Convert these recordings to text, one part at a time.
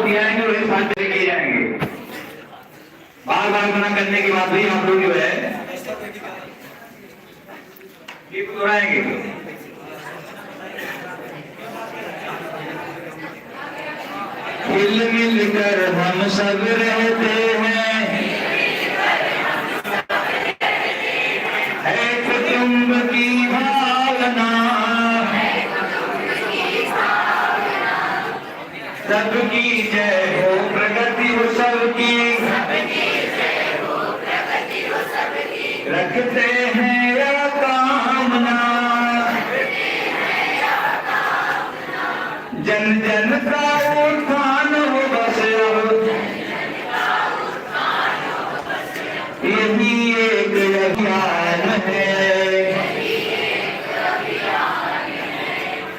दिया जाएंगे वही साथ किए जाएंगे। बार बार मना करने के बाद भी आप लोग जो है ये दोहराएंगे। हिल मिल कर हम सब रहते हैं, है कुटुंब की भावना, सबकी जय हो प्रगति हो सबकी, रखते हैं या कामना, जन जन का उत्थान हो बस यही एक अभियान है,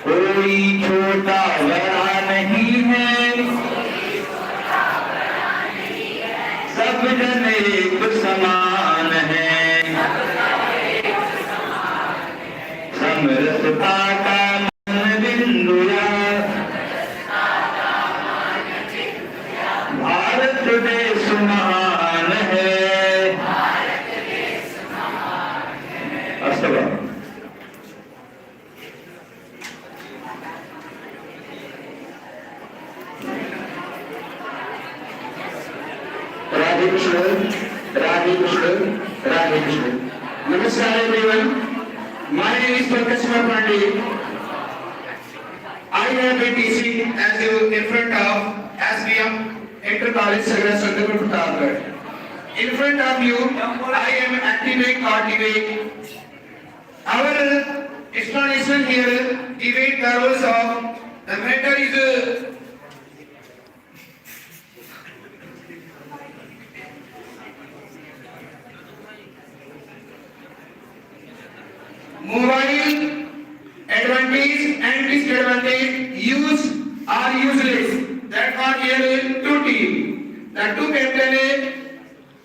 कोई छोटा बड़ा नहीं है, सब जन एक समान है, समरसता का मन बिंदुया, भारत देश महान है। राधे कृष्ण, राधे कृष्ण, राधे कृष्ण। नमस्कार everyone. My name is Pankaj Kumar Pandey. I have been teaching as you in front of SBM Inter College Sagra Sandagur Pratapgarh. In front of you, I am activating or debate. Our explanation here debate the roles of the matter is mobile advantage and disadvantage, use or useless. That are here two team. The two captain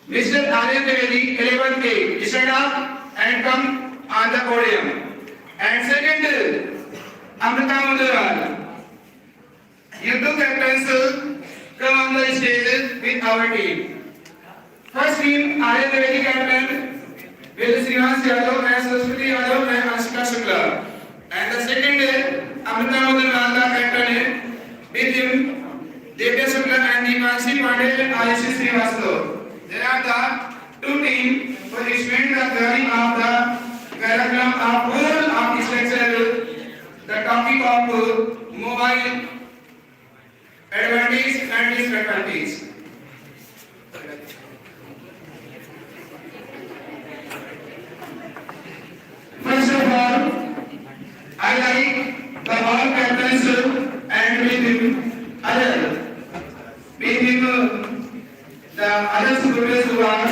Mr. Aryan Trivedi 11K stand up and come on the podium. And second Amrita Mudral. You two captains come on the stage with our team. First team Aryan Trivedi captain Velu Srinivas Yadav and Saraswati Yadav and Ashika Shukla. And the second Amrita Mudral captain with him Devya Shukla and Deepanshi Pandey and Ayushi Srivastava. There are the two teams for explaining the theory of the curriculum of whole of this lecture, the topic of mobile advantage and disadvantage. First of all, I like the all captains and with him the other students who are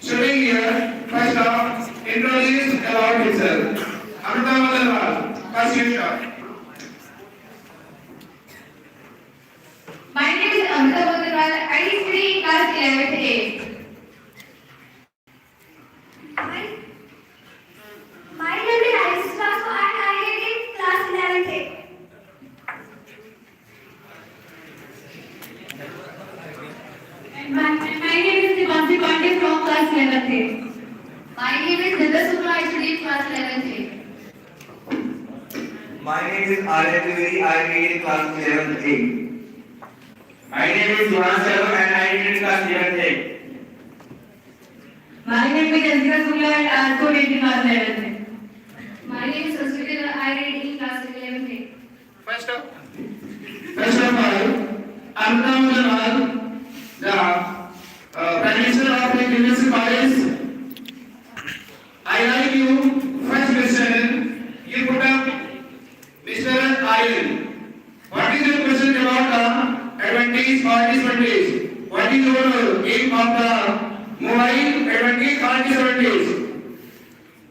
sitting here. First off, introduce about himself. Amrita Mudral, first you start. My name is Amrita Mudral. I study class 11th A. My name is Ayushi Srivastava and I am in class 11th A. My name is Deepanshi Pandey from class 11th A. My name is Devya Shukla. I study class 11th A. My name is Aryan Trivedi. I read in class 11th A. My name is Johan Sharma and I read in class 11th A. My name is Jessica Shukla and I also read in class 11th A. My name is Saraswati. I read in class 11th A. First of all, Amrita Mudral, the Prime Minister of the University College. I like you. First question, you put up Mr. Aryan. What is your question about the advantage or disadvantage? What is your aim of the mobile advantage or disadvantage?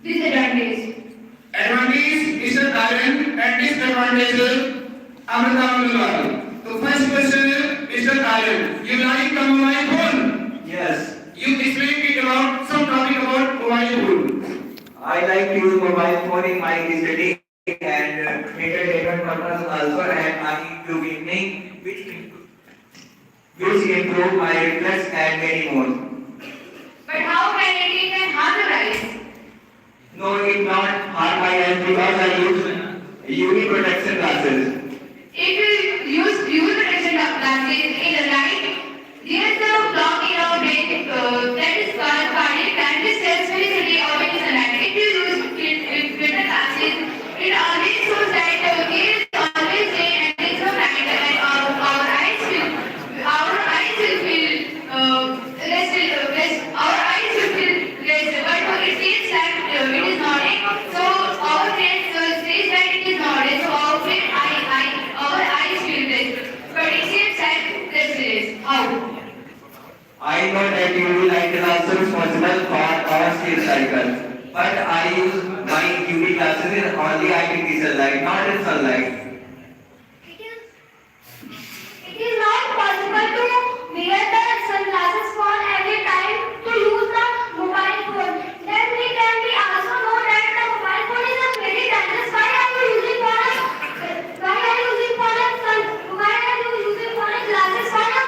Disadvantage. Advantage Mr. Aryan and disadvantage Amrita Mudral. So first question, Mr. Aryan, you like the mobile phone? Yes, You explain it about some topic about mobile phone. I like to use mobile phone in my study and entertainment purpose also, and I do gaming which which improve my reflex and many more. But how can it can harm your eyes? No, it not harm my eyes because I use UV protection glasses. If you use protection glasses in the night, there is a block in our brain that is called cardiac bandwidth cells physically or in the night. If you use filter glasses, it always shows that there is always day and there is no night, and our eyes will feel rest. Our eyes will feel rest, but it seems like it is not. So our brain says that it is not. So our eyes feel rest, but it seems like restless. How? I know that UV light is also responsible for our sleep cycle, but I use my UV glasses in only artificial light, not in sunlight. It is not possible to wear the sunglasses for every time to use the mobile phone. Then we can be also know that the mobile phone is a very dangerous. Why are you using for a glasses for a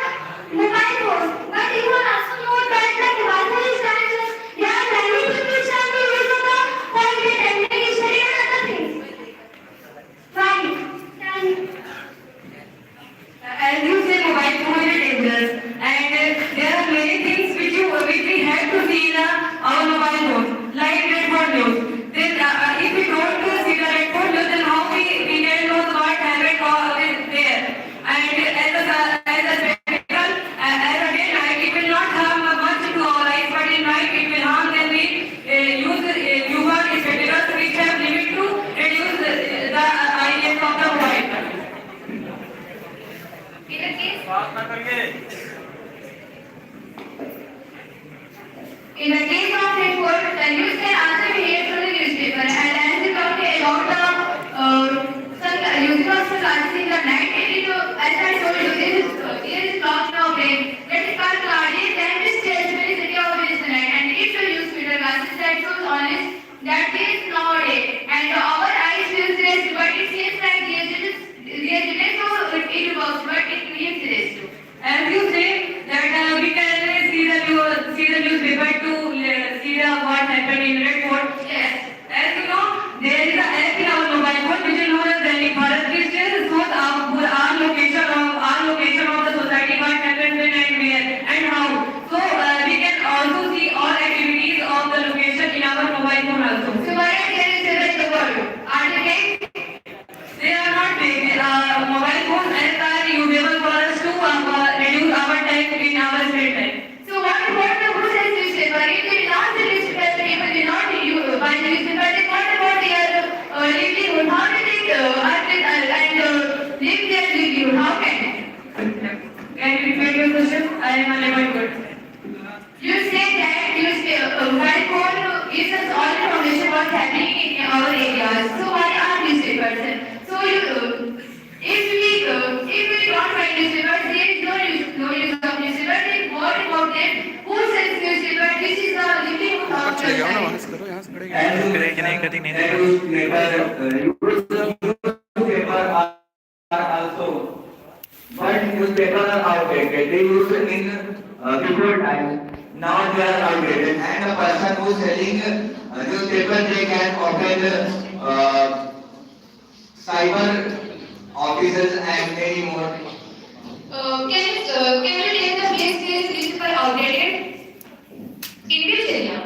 mobile phone? But you will also know that the mobile phone is dangerous. There are many people trying to use the phone with ammunition and other things. Why? Tell me. As you say, mobile phone is dangerous, and there are many things which we have to see in our mobile phone, like red phone news. Then, if we don't see the red phone news, then how we can know what happened or is there? And as a spectacle, as a daylight, it will not harm much to our eyes, but in night it will harm. Then we use human spectacles which have limit to reduce the eyes of the mobile. In the case of report, the news can also be heard through the newspaper. And as we talked about the using of sunglasses in the night, as I told you, there is block in our brain that is called cardiac bandwidth cells physically or in the night. And if you use filter glasses, that shows honest that there is no day, and our eyes feel rest, but it seems like there is no it works, but it creates rest. As you say that we can see the newspaper to see what happened in red fort. Yes. As you know, there is an app in our mobile phone which is known as Dainik Bharat, which shows our location of the society, what happened when and where and how. So we can also see all activities of the location in our mobile phone also. So why are there is in the world? Are they big? They are not big. Mobile phones are usable for us to reduce our time in our spare time. So what about the who says newspaper? If they will not the newspaper, people will not buy the newspaper. Then what about their livelihood? How do they live their livelihood? How can it? Can you repeat your question? I am unable to. You say that mobile phone gives us all information what's happening in our areas. So why are newspapers? So if we don't find newspapers, there is no use of newspaper. Then more about them. Who sells newspaper? This is the livelihood of the society. Newspaper are also, but newspapers are outdated. They used in before times. Now they are outdated, and the person who is selling newspaper, they can open cyber offices and many more. Can you tell the place where newspaper outdated? In which area?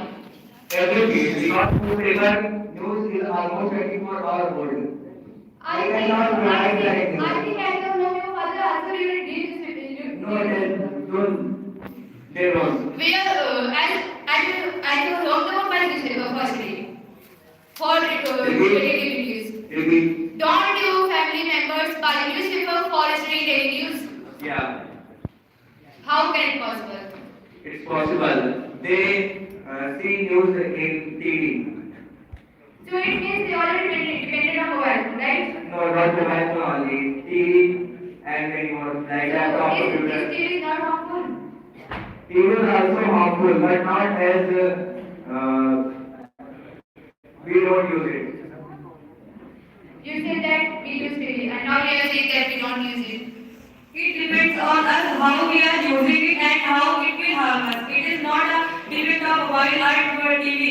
Every piece, because newspaper news is almost 24 hours old. I think I don't know your father also you read newspaper. No, they don't. Where I do not know my newspaper firstly. For daily news. Repeat. Don't you family members buy newspaper for studying daily news? Yeah, How can it possible? it's possible. They see news in TV. So it means they already depended on mobile phone, right? No, not mobile phone only. TV and many more like laptop, So computer. this TV is not harmful. TV is also harmful, but not as we don't use it. You said that we use TV, and now you are saying that we don't use it. It depends on us how we are using it and how it will harm us. It is not a depend on mobile or TV.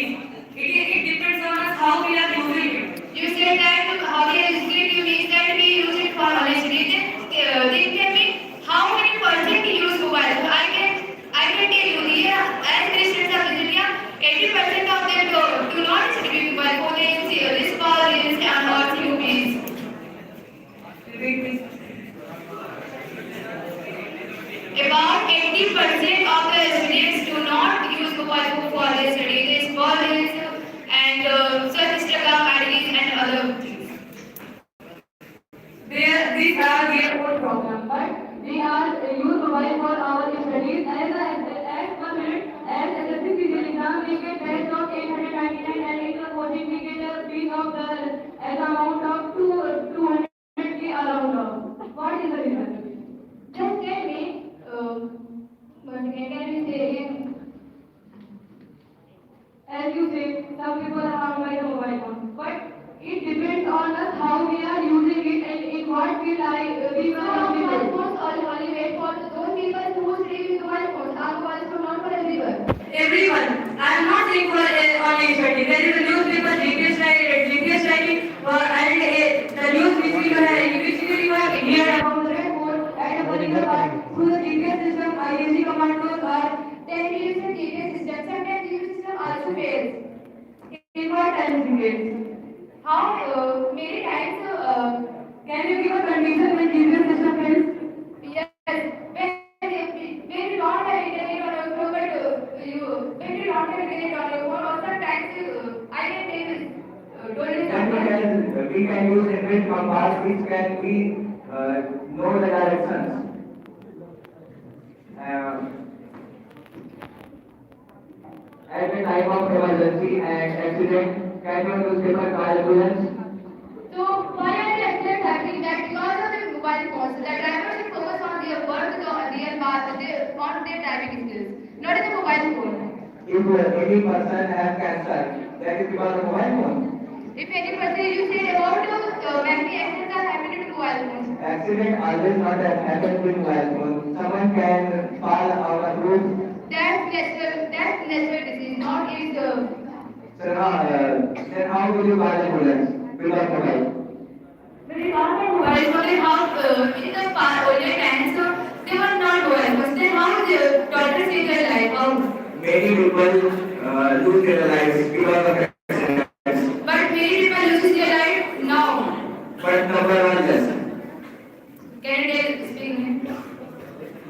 It depends on us how we are using it. You said that how we use it, you mean that we use it for knowledge. Then tell me how many percent use mobile? So I can tell you here as Christians of Virginia, 80% of them do not use mobile phone. They use this call, this and what you please. Repeat this. About 80% of the students do not use mobile phone for their study. They scroll reels and search Instagram IDs and other things. These are their own problem, but we are use mobile for our studies. As 1 minute, as SSC physical exam, we get test of 899 and in the coaching we get a fees of the as amount of 200k around of. What is the reason? Just tell me, but can you say again? As you say, some people are harmed by the mobile phone, but it depends on us how we are using it and in what we like. We So, will use mobile it. phones only made for those people who stay with mobile phones. Are mobile phones not for everyone? Everyone. I am not saying for only study. There is a newspaper, GPS writing, and the news which we have here about the red board and a particular part through the GPS system, IAC commandos are Then we use the GPS system. Sometimes the GPS system also fails. in what time periods. How many times? Can you give a condition when GPS system fails? Yes, when you don't have internet on your phone, but when you don't have internet on your phone, also sometimes I can tell you. Don't you And we can use internet compass which can we know the directions. At the time of emergency and accident, can you newspaper call ambulance? So why are the accidents happening? That because of the mobile phones, the driver should focus on their work, their path, on their driving skills, not in the mobile phone. If any person have cancer, that is because of mobile phone. If any person you say about many accidents are happening to mobile phones. Accident always not happen with mobile phone. Someone can fall on a roof. That's natural disease, not is So now, then how will you call ambulance without mobile? But it was not mobile phone. How in the past earlier times they were not mobile phones. Then how the doctors save their life? How? Many people lose their lives because of accidents. But many people lose their life now. But number one less. Can you tell speaking?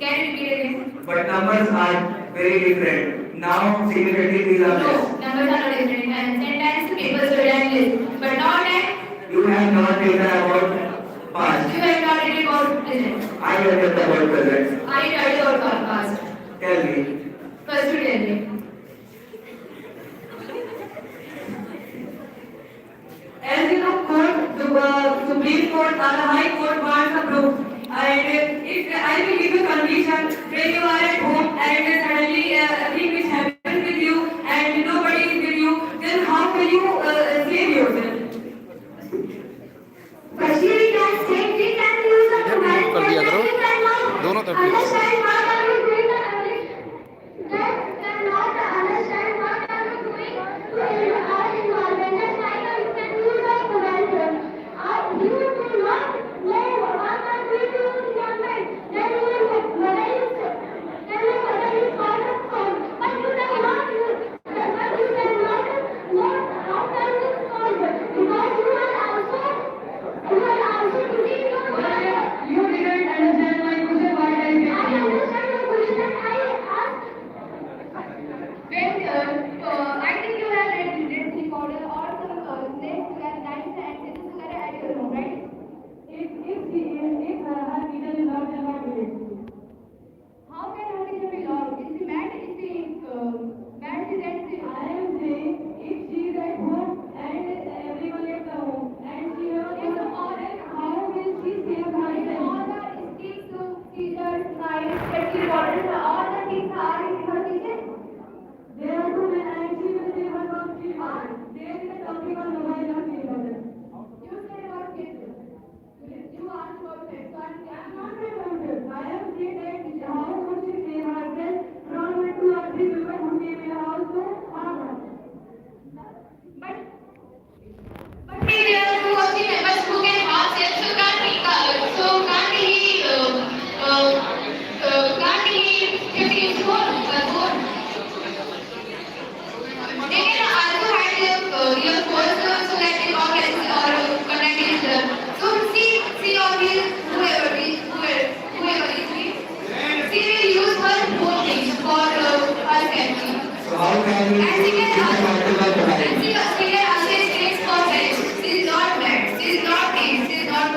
Can you repeat again? But numbers are very different. Now significantly these are No, less. numbers are not different. And sometimes the papers were done less. But now that You have not taken about past. you have not read about present. I will tell about present. I read about past. Tell me. First you tell me. As you know, the Supreme Court or the High Court wants a proof. And if I will give you condition when you are at home and suddenly a thing which happens with you and nobody is with you, then how will you save yourself? Firstly, we can say we can use the mobile phone. कर दिया करो। We cannot दोनों तरफ use। understand what are you doing that cannot understand what are you doing to our environment. That's why you can use the mobile phone. You do not know what are you doing to your mind. Then your mother is called a phone. But you cannot use. But you cannot know how can you solve it because you are also using your mobile. You didn't understand my question, what I I said. understand your question. I asked. When I think you have read this recorder or some snakes together, that is the antithesis together at your home, right? If her teacher is not then what will it do? How can her teacher be loud? Is the man is the man is at the I am saying if she is at home and everyone left the home and she has in the order how will she save herself? all the sticks, scissors, knives, that recorders, all the things are in her kitchen. There are two men and she will save her from three parts. There is a topic on mobile or You said about kids. You asked about kids. So I'm not about it. how can we And use disadvantage of mobile? and she can also states perfect. She is not bad. She is not gay. She is not.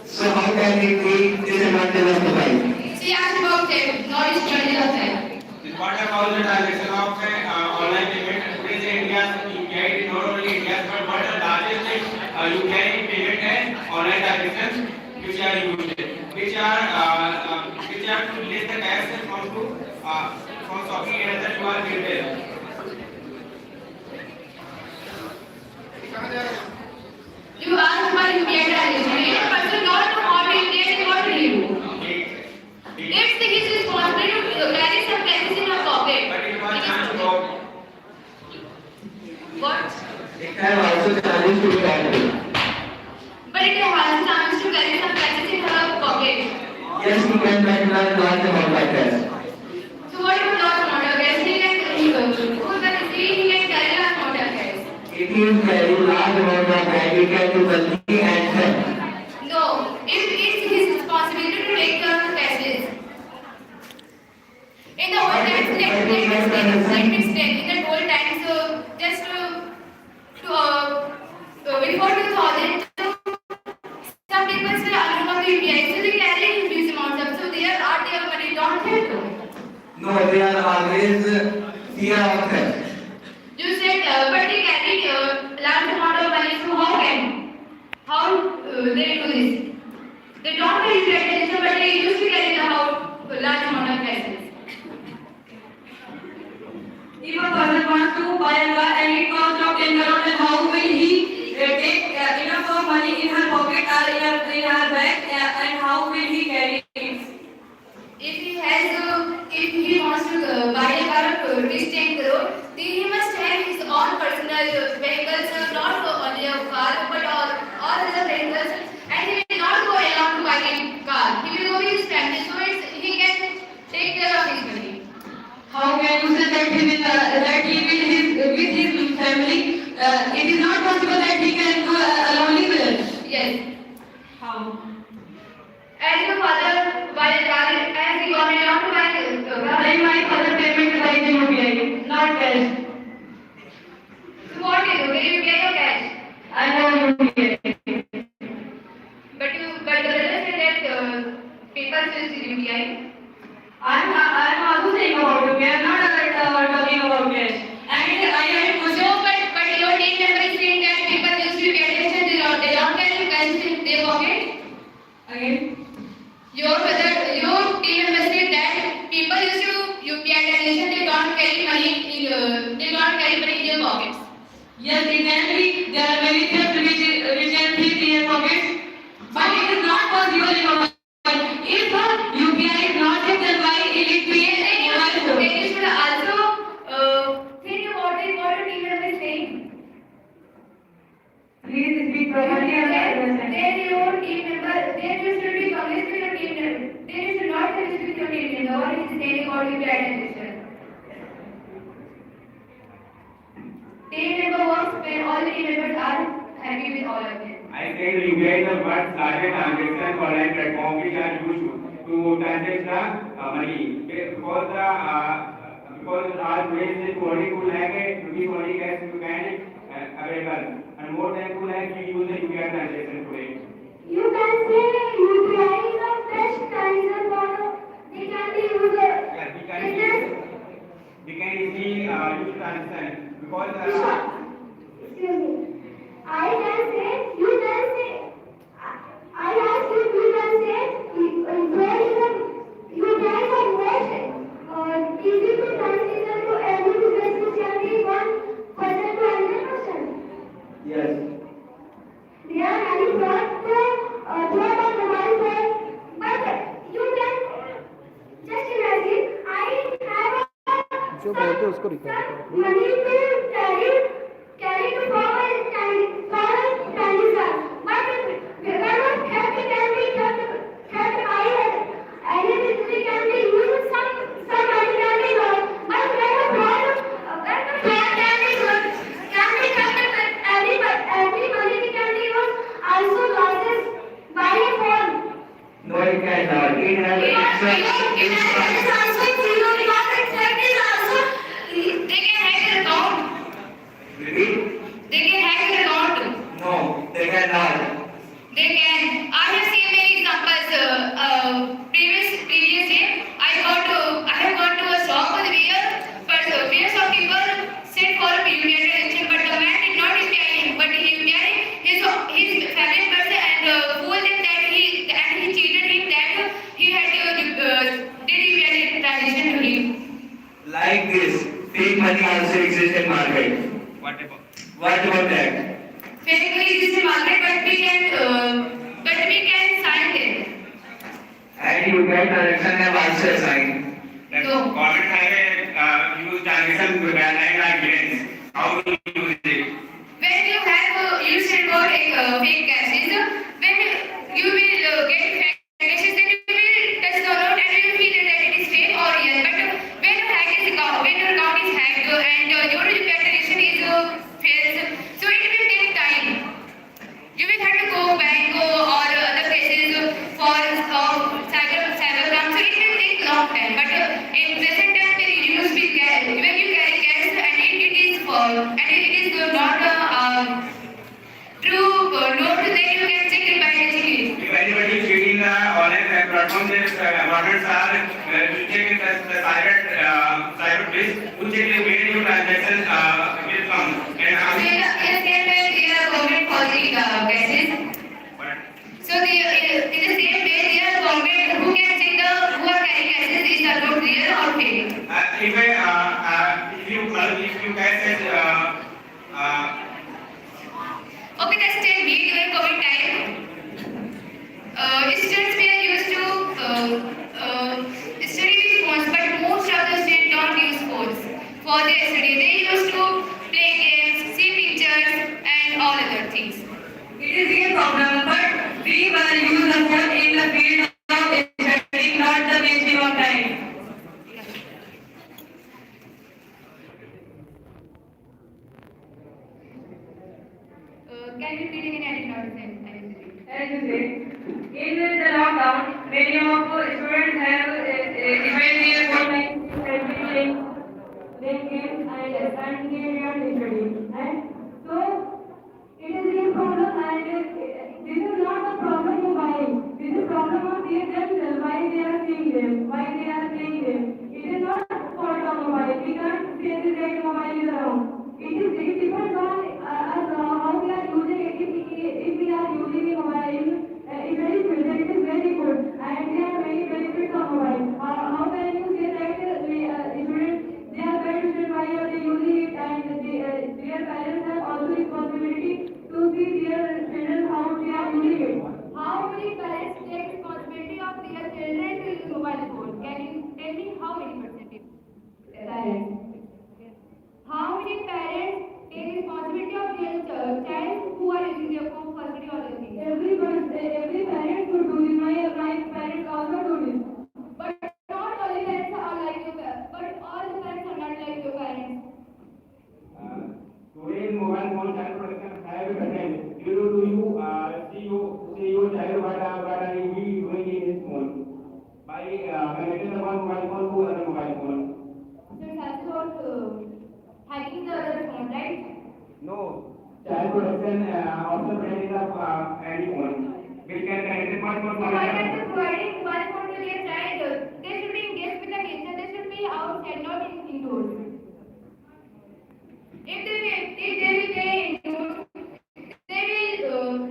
So how can we take disadvantage of mobile? She asked about it, not study of that. What about the transaction of online payment? Today, India's UPI is not only India's but what the largest UPI payment and online transactions which are used, which are to less the cash from shopping and other you are retail. You asked for UPI transaction, but you not know how to UPI, what will you do? It's his responsibility to carry some cash in your pocket. But it was chance about What? It has also challenges to be handled. But it has a chance to carry some cash in her pocket. Yes, we can spend large amount like that. So what if not amount of cash? He can carry large amount of cash. If you carry large amount of cash, you can do money and theft. No, it's his responsibility to take care of the cashes. In the old times, let me explain. In the old times, just before 2000, some people still are not UPI, so they carry huge amounts of. So their RTL money don't have to. No, they are always fear of theft. You said, but they carry large amount of money. So how they do this? They don't carry UPI, but they used to carry the large amount of cash. If a person wants to buy a car and it costs of 10 crore, then how will he take enough of money in her pocket or in her bag and how will he carry it? If he wants to buy a car of rupees 10 crore, then he must have his own personal vehicles, not only a car, but all other vehicles, and he will not go alone to buy a car. He will go with his family, so he can take care of his money. How can you say that he will with his family? It is not possible that he can go alone there. Yes. How? As your father buy a car, as he got along to buy a car. Then my father payment by the UPI, not cash. So what do? Will you pay or cash? I have UPI. But the brother said that people use UPI. I'm also saying about UPI. I'm not talking about cash. And I had So, question. but your team member is saying that people use UPI and they don't carry cash in their pocket. Again. Your team member said that people use UPI transaction, they don't carry money in their pockets. Yes, it can be. There are many things which can fit in your pocket. But it is not possible in mobile. If UPI is not there, then why will it be a mobile phone? Then you should also think about it, what your team member is saying. Please speak properly and understand. Then your team member, then you should be convinced with your team member. Then you should not convince with your team member. What is saying about UPI transaction? Team member works when all the team members are happy with all of them. I said UPI is the world's largest transaction online platform which are used to transact the money. Because our ways is only 2 lakh rupees only cash you can available, and more than 2 lakh you use the UPI transaction today. You can say UPI is the best transaction for they can be used. Yes, we can easily use transaction because Excuse me. I can say, you can say. I ask you, you can say, where is the UPI is the most easy to transition to every business which can be 1% to 100%. Yes. There are many frauds on mobile phone, but you can just imagine I have जो बोलते हैं उसको record करो money to carry to forward transition, but because of theft can be theft I anything can be used, some money can be lost, but when the fraud can be good, can be every money can be used also losses by a phone. No, it cannot. It has It is also zero because theft is also like this, fake money also exists in market. What about? What about that? Fake money is in market, but we can sign it. And you get transaction and also assign. Like No. government have a use transaction guideline like this. How do you use it? When you have you said about fake cash, when you will get fake cash, then you will touch the note and you will feel that it is fake or real. But when you hack his account, when your account is hacked and your repatriation is fails, so it will take time. You will have to go bank or other places for cybercrime. So it will take long time. But in present time, you use when you carry cash and it is not true note, then you can check it by checking it. If anybody is cheating online platform, then governments are checking the cyber police to check where your transaction will come and how. So in the same way, there are government policy cases. So in the same way, there are government who can check who are carrying cases is the note real or fake. If you guys said Okay, let's take me during COVID time. Students were used to study with phones, but most of the students don't use phones for their study. They used to play games, see pictures, and all other things. It is a problem, but we will use the phone in the field of study, not the wasting of time. Can you repeat again? I did not understand. As you say, in the lockdown, many of students have evaded their phone playing games and they are studying. And so, it is a problem, and this is not the problem of buying. This is problem of themselves, why they are seeing them, why they are playing them. It is not fault of mobile. We can't say that mobile is wrong. It depends on us how we are using it. If we are using a mobile, it very good, then it is very good, and there are many benefits of mobile. How can you say that students they are better why are they using it, and their parents have also responsibility to see their children how they are using it. How many parents take responsibility of their children to use mobile phone? Can you tell me how many percentage? Parents. How many parents take responsibility of their child who are using their phone for study or anything? Every parent should do this. My parents also do this. But not all the parents are like your parents. But all the parents are not like your parents. Today mobile phone child protection have a content. Do you see your child what are you doing in his phone by connecting the one mobile phone to another mobile phone? So it's also about hacking the other phone, right? No. Child protection also providing the any phone. We can connect it one more So why mobile not phone. providing mobile phone to their child? They should be engaged with the nature. They should be outside, not indoors. If they will play indoors,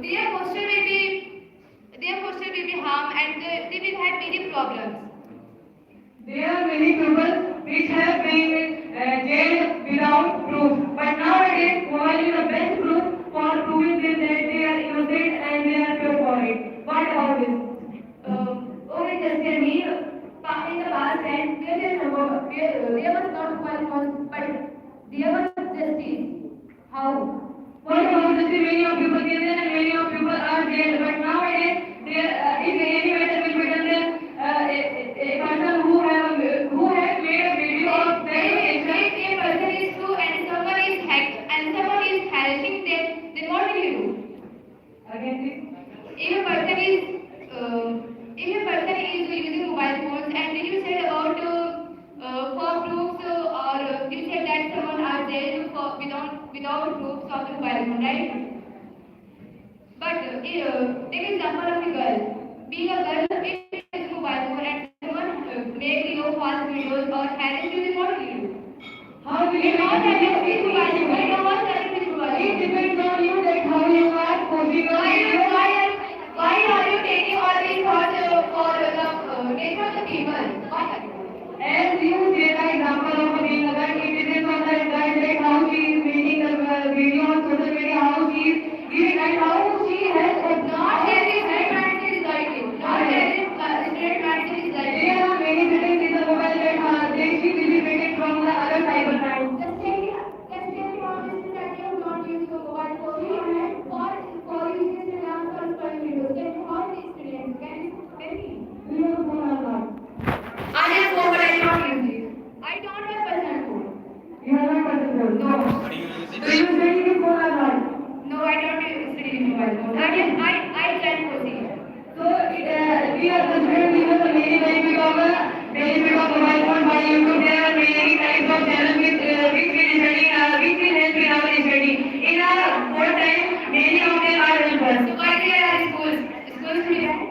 their posture will be harmed and they will have many problems. There are many people which have been jailed without proof. But nowadays, mobile is the best proof for proving them that they are innocent and they are pure for it. What about this? Okay, just tell me, in the past time, there was not mobile phones, but there was justice. How? What about this? Many of people get there and many of people are jailed. But nowadays, if any matter will be done, then a person who has made a video of that If occasion, a person is true and someone is hacked and someone is harassing them, then what will you do? again If a person is using mobile phones and you said about for proofs or you said that someone are jailed for without proofs of the mobile phone, right? But take example of a girl. Being a girl, if you use mobile phone and someone make you false videos or harass you, then what will you do? how will It you all happens with mobile phone. It all happens with mobile It phone. depends on you that how you are posing your video. Why are you taking all these thoughts for the nature of the people? Why are you? As you take the example of being a girl, it is on the guide like how she is making the video on social media, how she is giving and how she has Not every student mindset is like you. Not every student mindset is like you. there are many students in the mobile that they she will be taken from the other cyber crime. The state policy that you have not used your mobile phone for using the lamp or for videos. Then how these students can maybe. Do you have a phone or not? I have phone, but I don't use it. I don't have personal phone. You have not personal phone. No. Do you study with phone or not? No, I don't study with mobile phone. I can proceed. So we are the students given the many benefit of mobile phone by YouTube. There are many types of channels which will study, which will help in our study. In our whole time, many of them are helpers. So why there are schools? Schools we have.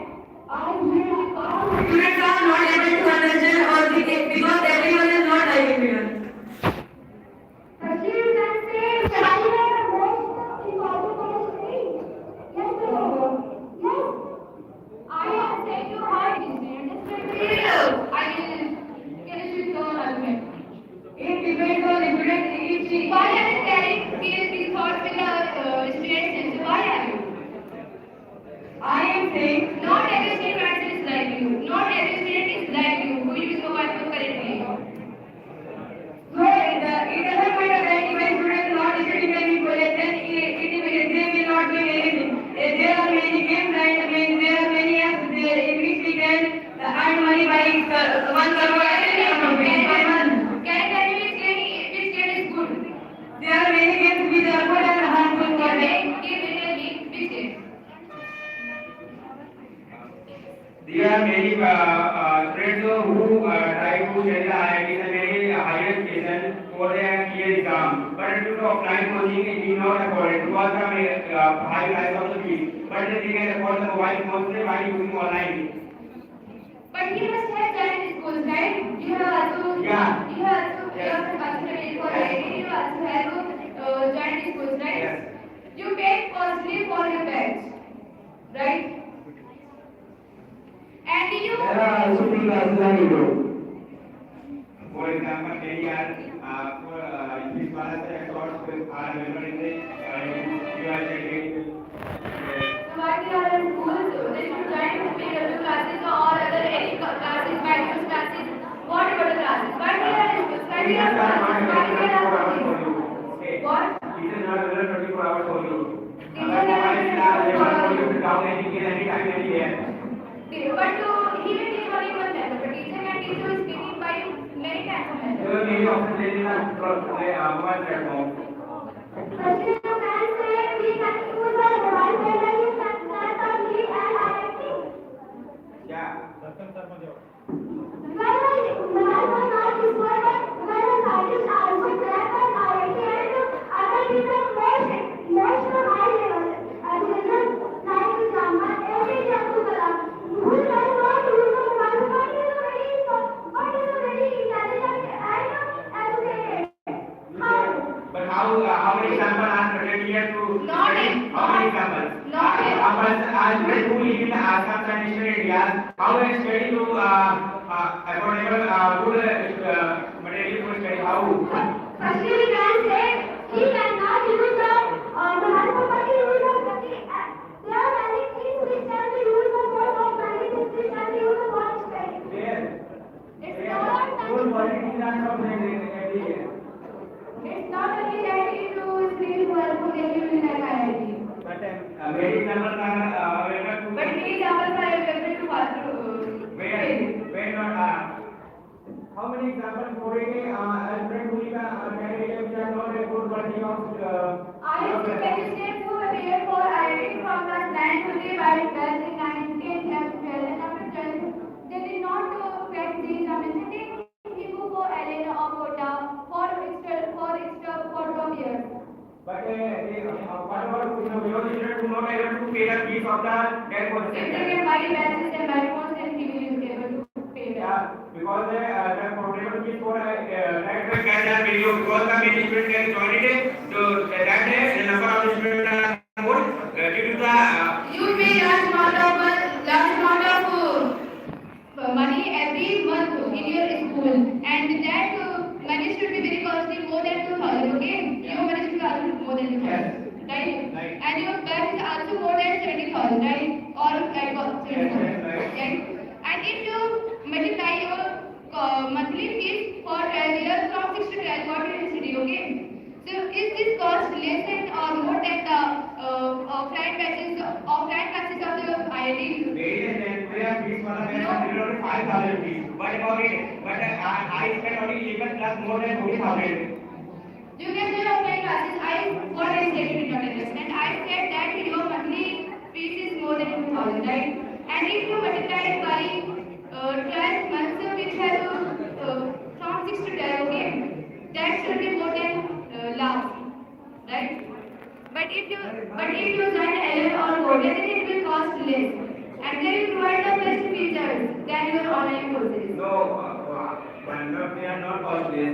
Students are not able to understand or because everyone is not like everyone. Actually, you can say study is the most important for the student. Yes, sir. Yes. I have said you hard this student. I can shoot your argument. It depends on the student. If she Why are you carrying these thoughts with the students? Why are you? I am saying Not every student is like you. Not every student is like you who use mobile phone correctly. so it doesn't matter that if a student is not studying any college, then they will not do anything. There are many games and there are many apps there in which we can earn money by 1 crore per month. Can I tell you which game is good? There are many games which are good and harmful for them. Give me which game? There are many students who try to study the IIT and many higher education for their clear exam. But due to offline coaching, it is not afforded because of high price of the fees. But they can afford the mobile phones by using online. But you must have joined schools, right? You have also Yeah. You have also studied for IIT. You also have joined schools, right? Yes. You paid costly for your batch, right? And you There are also free classes on YouTube. For example, many are for English class shorts are available in the you are taking. so why they are in schools? They should join PW classes or other any classes, maths classes, whatever the classes. Why they are in schools? Why they are Okay. What? It is not available 24 hours for you. It is not Available for you to download anytime, anywhere. But he will teach only one method. The teacher can teach you speaking by many kinds of methods. There are many options in the mobile platform. Actually, you can say we can use our mobile phone and you can start our lead and IIT. Yeah. When I mobile phone not useful, but when a scientist also crack an IIT and other people most high level. As a result, like example, every day to who does not use the mobile phone is very intelligent and educated. How? But how many examples are present here to Not study? in- How many examples? not in- Examples who live in Assam and eastern India, how they study to affordable good material for study? How? Firstly, we can say he cannot use the mobile phone, but he uses the there are many things which can be used for both many things which can be used for study. There. It's not Good qualities are not present every year. It's not only that you speak well for getting in an IIT. But many examples are available to But many examples are available to where not how many examples for a student who is a candidate which are not a good quality of I used to register to appear for IIT from class 9 to the by 12 in 9, 10, 11, 12 and after 12 they did not get the examination. They go for LN or quota for 12 years. but what about your student who not able to pay the fees of the their course If they center? can buy batches and buy phones, then he will be able to pay them. Yeah, because the portable fees for that can are video because the many student can join it. So that day the number of students are more due to the You pay large amount of money every month in your school and that money should be very costly, more than 2,000. Okay, your money should be also more than 2,000, right? Right. And your bag is also more than 70,000, right? Or like 70,000, right? And if you multiply your monthly fees for 12 years from 6 to 12, what you will see, okay? So is this cost less than or more than the offline classes of the IIT? Ladies and gentlemen, fees for the best only 5,000 fees. What about it? But I spent only even plus more than 40,000. You can say offline classes. What I said in your understand. I said that your monthly fees is more than 2,000, right? And if you multiply it by 12 months, which have from 6 to 12, okay, that should be more than last, right? But if you join 11 or more, then it will cost less, and then you provide the best features than your online courses. No, they are not costly.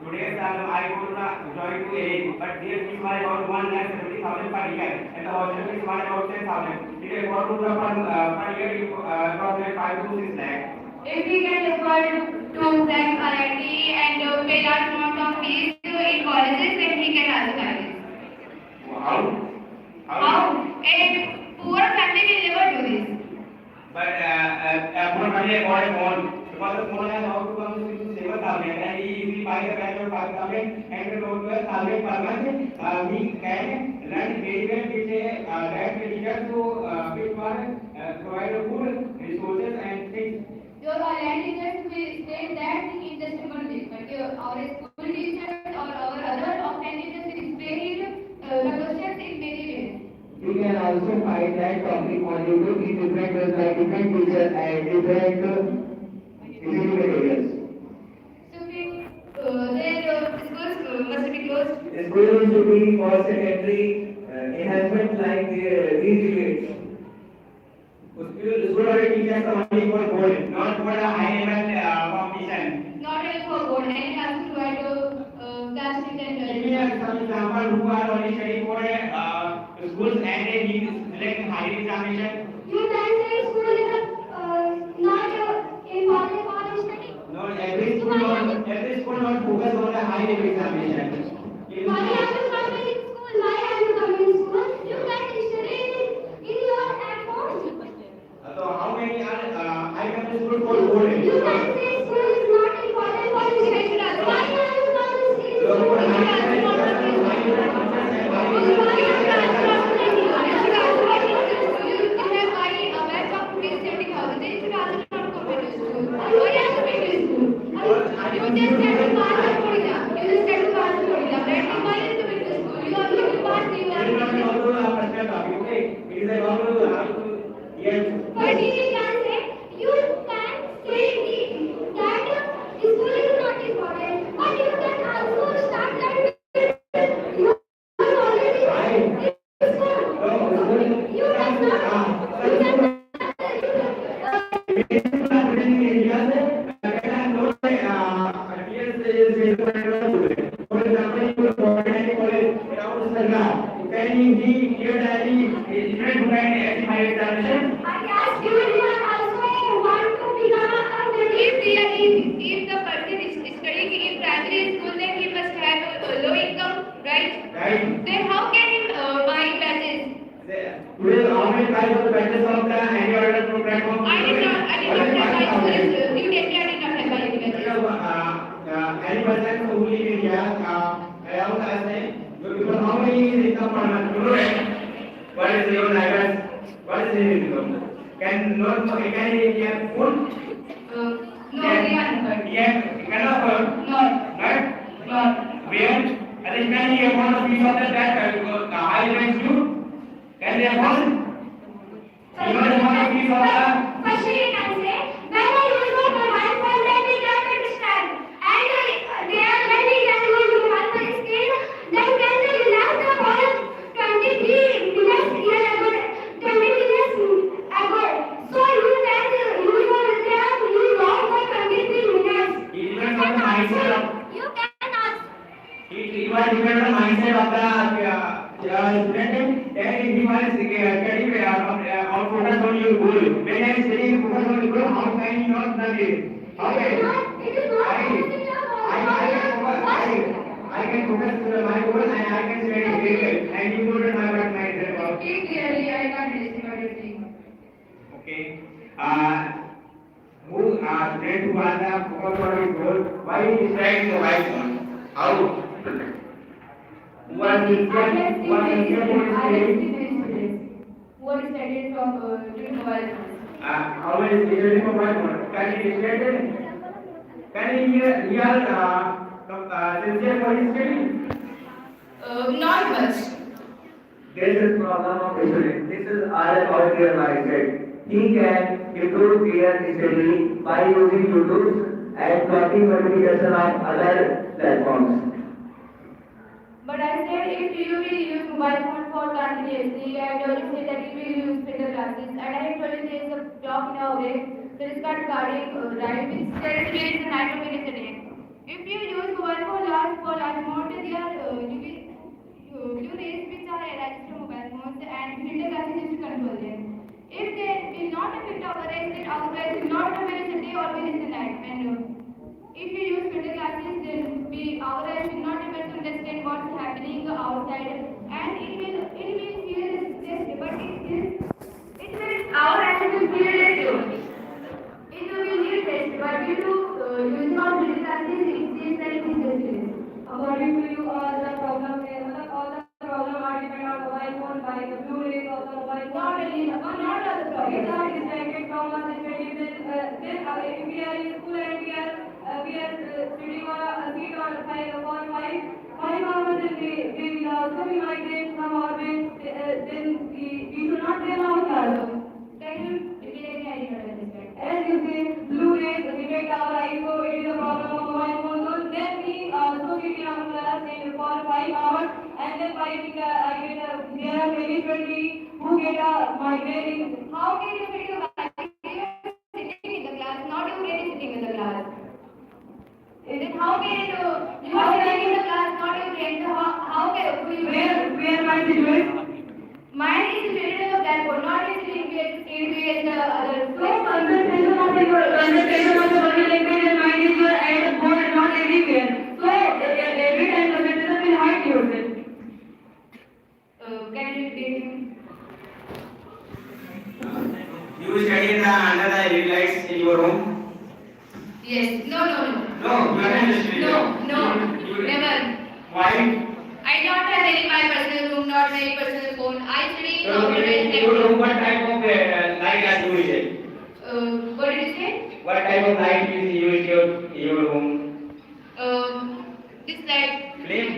Today, I go to join to A, but their fees are about 1,70,000 per year, and the hostel fees are about 10,000. If you go to the per year, you probably 5 to 6 lakh. If we can afford to rank IIT and pay large amount of fees in colleges, then we can also have this. How? How? A poor family will never do this. But for money, I bought a phone. Because the phone has how to come to 7,000, and he buy the value of 5,000 and the total 1,000 per month. We can run very well with that teacher to provide food, resources and things. Your online teachers will state that in the simple way, but our school teachers or our other offline teachers will explain the questions in many ways. You can also find that topic on YouTube in different ways, like different teachers and different materials. So their schools must be closed. Schools should be for secondary enhancement like these debates. School already teaches only for board, not for a high level competition. Not only for board, and it has to provide class Give and me some example who are only studying for schools and they need to select higher examination. You can say school is not important for the study. No, every school not focus on the high level examination. Why have you come in school? Why have you come in school? You can study in your at home. So how many are high level school for board? You can say school is not important for the study. Why have you come in So school? for high level But you can say that school is not important, but you can also start that you are already in school. You cannot. I ask you, you are also want to become a If the person is studying in primary school, then he must have a low income, right? Right. Then how can he buy batches? Today, how many types of batches of the annual order platform? I did not have my school. You tell me I did not have my batches. Any person who live in India, around us, because how many is income per month? You know that? What is your life? What is your income? Can he get food? No, they are not. Yes, cannot afford. Not. Right? Not. Where? Additionally, he afford a piece of that high rank too. Can they afford? Even afford a piece of that. Firstly, you can say, when I use my mobile phone, then we can understand. And when we can use mobile phone screen, then can we relax the whole 23 minutes ago. So you can use your exam, you long for 23 minutes. It depends on the mindset of. You can ask. It was depend on the mindset of the student. Then if he was studying or focus on your goal, when I am studying focus on the goal, how can you not study? How can It is not very difficult and you wouldn't have what my about. Speak clearly, I can't listen what you're saying. Okay. Who student who are the focus on his goal, why he decides mobile phone? How? One is What is studied from doing mobile phones? how many studies mobile phone? Can he decide it? Can he hear sincere for his study? Not much. There is a problem of student. This is all about your mindset. He can improve their study by using YouTube and copying notification of other platforms. But I said if you will use mobile phone for continuously and you say that you will use filter classes and I actually there is a block in our way, there is card guarding right which there is a 9 minutes a day. If you use mobile phone for large amount, they are you raise which are attached to mobile phones and filter classes is to control them. If they will not affect our eyes, then our eyes will not have in the day or in the night. And if you use filter glasses, then our eyes will not able to understand what's happening outside, and it will feel this, but it will our eyes will feel less too. It will need test, but due to using of filter glasses, it seems like it is just. According to you, all the problem are depend on mobile phone by the blue rays of the mobile phone. Not really, not all the We problem. are distracted from our study. Then if we are in school and we are sitting on a seat on five hours a day, they will also be migrated from our bed. Then we should not train our class. Can you repeat again? I did not understand. As you say, blue rays affect our eyes, so it is a problem of mobile phone. So then we also sit in our class for 5 hours, and then there are many 20 who get a migraine. How can you fit your mic? You are sitting in the class, not you really sitting in the class. Then how can you are sitting in the class, not your brain? So how can you? Where my situation? Mine is situated in the blackboard, not in the other. So concentration of the body language and mind is your at the board and not everywhere. So every time concentration will hurt yourself. Can you repeat? You study in the under the LED lights in your room? Yes. No. No, you are not studying. No, never. Why? I don't have any my personal room, not my personal phone. I study in So, computer in your room, what type of light are you using? What did you say? What type of light is used in your room? This light, Flame?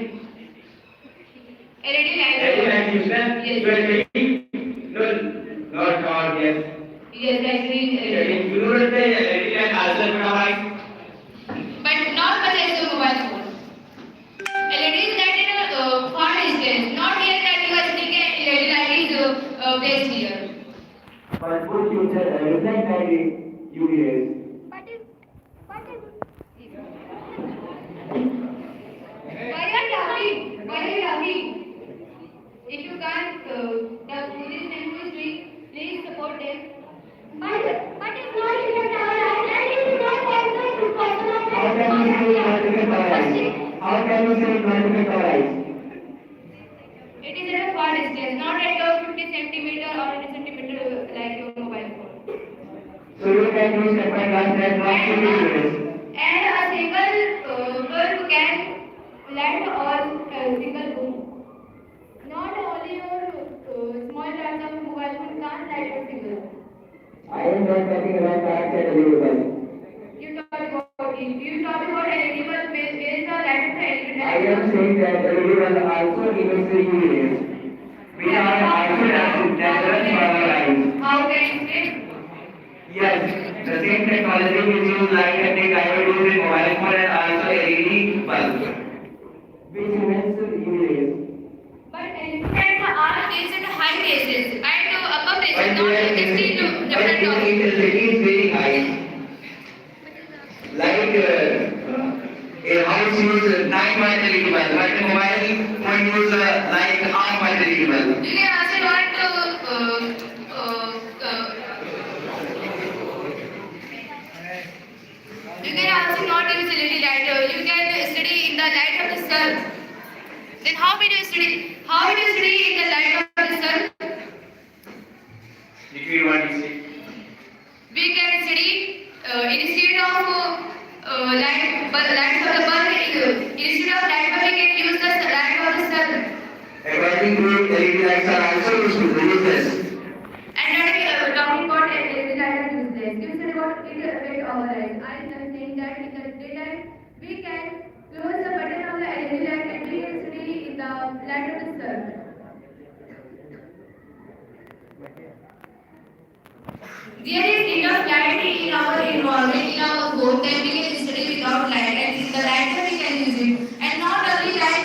LED light. LED light used? Yes. You are studying? No, not or yes. Yes, actually, Studying. You know that the LED light also affect our eyes? but not much as the mobile phone. LED is light in a far distance, not here that you are sitting and LED light is placed here. For good future, reflect by UV rays. Why are you laughing? If you can't the this language please support them. But it's not even our eyes, and it is not possible to personal. How can you say it not affect our eyes? How can you say it not affect our eyes? It is at a far distance, not at a 50 centimeter or 20 centimeter like your mobile phone. So you can use separate glass that not to UV rays. And a single bulb can light all single room. Not only your small light of mobile phone can't light a single room. I am not talking about that available. You talk about LED bulb based on light of the I am saying that available also emits the UV rays. We are also dangerous for our eyes. How can you say? Yes, the same technology which use light and they diode use in mobile phone and also LED bulb, which emits UV rays. But elements are placed at high places and upper places, But not their in intensity different topics. is very high. Like a house use 9 watt LED bulb, but a mobile phone use like half watt LED bulb. You can also not you can also not use LED light. You can study in the light of the sun. Then how will you study? How will you study in the light of the sun? Repeat what you say. We can study instead of light of the bulb. Instead of light bulb, we can use the light of the sun. According to it, LED lights are also used to reduce this. And not talking about the light of useless. You said about it affect our life. I am saying that in the daytime we can close the button of the LED light and we can study in the light of the sun. There is enough light in our environment, in our home, that we can study without light, and in the light that we can use it. And not only that,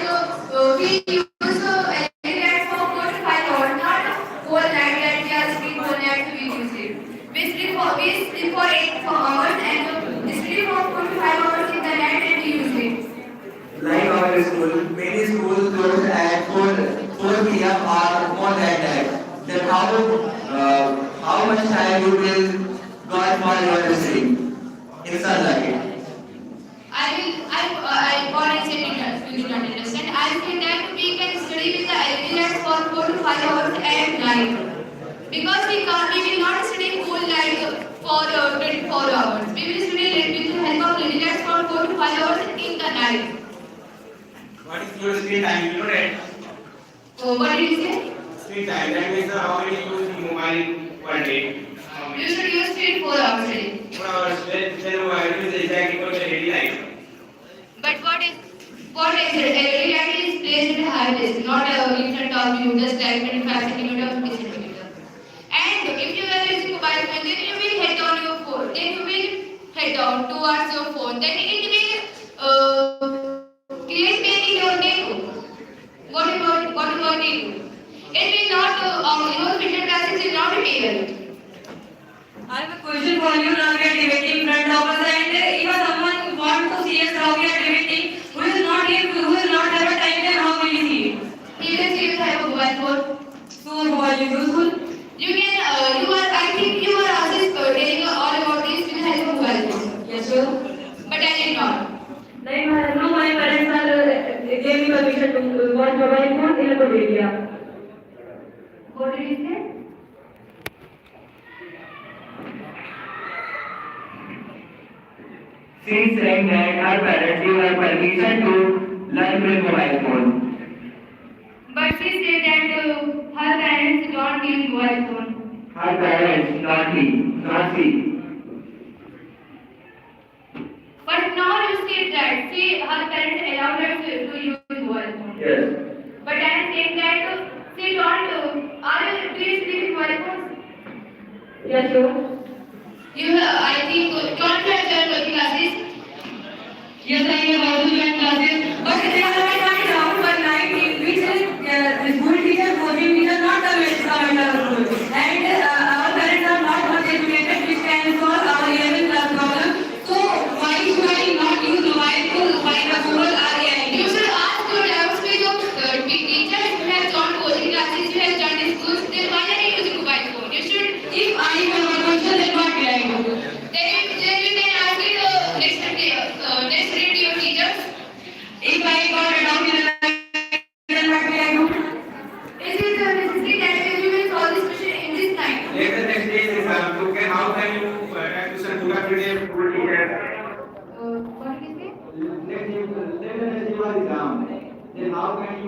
we use LED lights for 4 to 5 hours, not whole night that we are sleep whole night we use it. We sleep for 8 hours and we sleep for 4 to 5 hours in the night and we use it. Like our school, many schools close at 4 p.m. or more than that. Then how much time you will got for your study in sunlight? What I said you did not understand. I said that we can study with the LED lights for 4 to 5 hours at night. Because we will not study whole night for 24 hours. We will study with the help of LED lights for 4 to 5 hours in the night. What is your screen time? You know that? What did you say? Screen time. That means how many you use the mobile per day. You should use 3 to 4 hours a day. 4 hours. Then mobile is exactly equal to LED light. But what is it? LED light is placed at a higher place, not in front of you, just like 25 centimeter or 50 centimeter. And if you are using mobile phone, then you will head on your phone. Then you will head down towards your phone. Then it will create pain in your neck. What about it? It will not, your filter glasses will not repair. I have a question for you. Now we are debating in front of us, and if someone wants to see us how we are debating, who will not have a time, then how will he see it? Even if you have a mobile phone, So mobile is useful. I think you are also telling all about this with the help of mobile phone. Yes, sir. But I did not. No, my parents are gave me permission to watch mobile phone in a good area. What did you say? She said that her parents gave her permission to learn with mobile phone. But she said that her parents don't use mobile phone. Her parents, not she. But now you said that her parents allowed her to use mobile phone. Yes. But I am saying that she don't. Do you sleep with mobile phone? Yes, sir. I think don't you have joined classes? Yes, I am also join classes. But they are not coming down for night, in which the school teacher, coaching teacher, not the come at our school. And our parents are not much educated, which can solve our 11th class problem. So why should I not use mobile phone while the Google or AI? You should ask your doubts with your teacher. If you have joined coaching classes, you have joined schools, then why are you using mobile phone? You should. If I have a question, then what will I do? Then you can ask it next day to your teachers. If I got a doubt in the life, then what will I do? Is it necessary that you will solve this question in this time? Let the next day exam. So how can you tuition पूरा period full teacher? What did you say? Let the next day exam. Then how can you